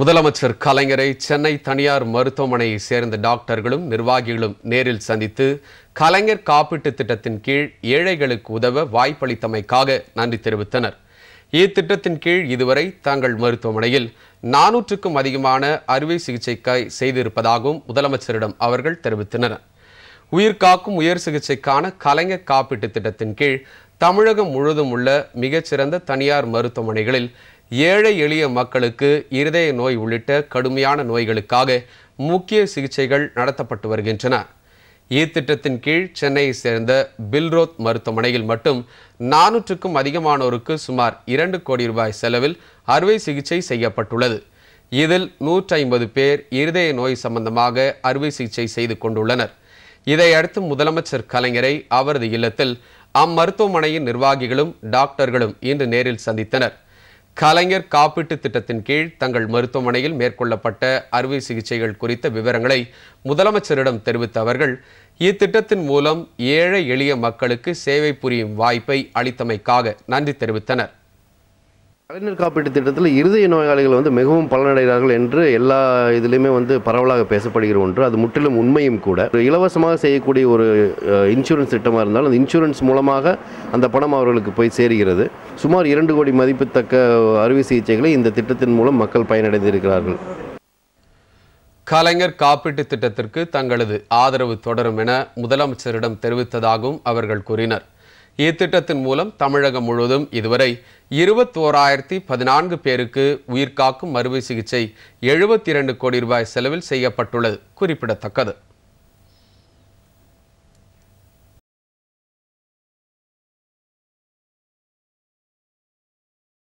முதலமைச்சர் கலைஞரை சென்னை தனியார் மருத்துவமனையை சேர்ந்த டாக்டர்களும் நிர்வாகிகளும் நேரில் சந்தித்து கலைஞர் காப்பீட்டு திட்டத்தின் கீழ் ஏழைகளுக்கு உதவ வாய்ப்பளித்தமைக்காக நன்றி தெரிவித்தனர். இத்திட்டத்தின் கீழ் இதுவரை தங்கள் மருத்துவமனையில் 400க்கும் அதிகமான அறுவை சிகிச்சை செய்திருப்பதாகவும் முதலமைச்சரிடம் அவர்கள் தெரிவித்தனர். உயிர்காக்கும் உயர் சிகிச்சைக்கான கலைஞர் காப்பீட்டு திட்டத்தின் கீழ் தமிழகம் முழுவதும் உள்ள மிகச்சிறந்த தனியார் மருத்துவமனைகளில் ஏழை எளிய மக்களுக்கு இருதய நோய் உள்ளிட்ட கடுமையான நோய்களுக்காக முக்கிய சிகிச்சைகள் நடத்தப்பட்டு வருகின்றன. இத்திட்டத்தின் கீழ் சென்னையை சேர்ந்த பில்ரோத் மருத்துவமனையில் மட்டும் 400க்கும் அதிகமானோருக்கு சுமார் 2 கோடி ரூபாய் செலவில் அறுவை சிகிச்சை செய்யப்பட்டுள்ளது. இதில் 150 பேர் இருதய நோய் சம்பந்தமாக அறுவை சிகிச்சை செய்து கொண்டுள்ளனர். இதையடுத்து முதலமைச்சர் கலைஞரை அவரது இல்லத்தில் அம்மருத்துவமனையின் நிர்வாகிகளும் டாக்டர்களும் இன்று நேரில் சந்தித்தனர். கலைஞர் காப்பீட்டு திட்டத்தின் கீழ் தங்கள் மருத்துவமனையில் மேற்கொள்ளப்பட்ட அறுவை சிகிச்சைகள் குறித்த விவரங்களை முதலமைச்சரிடம் தெரிவித்த அவர்கள் இத்திட்டத்தின் மூலம் ஏழை எளிய மக்களுக்கு சேவை புரியும் வாய்ப்பை அளித்தமைக்காக நன்றி தெரிவித்தனர். கலைஞர் காப்பீட்டு திட்டத்தில் இருதய நோயாளிகள் மிகவும் பலனடைகிறார்கள் என்று எல்லா இதுலேயுமே பரவலாக பேசப்படுகிற ஒன்று. அது முற்றிலும் உண்மையும் கூட. இலவசமாக செய்யக்கூடிய ஒரு இன்சூரன்ஸ் திட்டமாக இருந்தால் அந்த இன்சூரன்ஸ் மூலமாக அந்த பணம் அவர்களுக்கு போய் சேருகிறது. சுமார் 2 கோடி மதிப்புத்தக்க அறுவை சிகிச்சைகளை இந்த திட்டத்தின் மூலம் மக்கள் பயனடைந்திருக்கிறார்கள். கலைஞர் காப்பீட்டு திட்டத்திற்கு தங்களது ஆதரவு தொடரும் என முதலமைச்சரிடம் தெரிவித்ததாகவும் அவர்கள் கூறினர். இத்திட்டத்தின் மூலம் தமிழகம் முழுவதும் இதுவரை 21,014 பேருக்கு உயிர்காக்கும் அறுவை சிகிச்சை 72 கோடி ரூபாய் செலவில் செய்யப்பட்டுள்ளது குறிப்பிடத்தக்கது.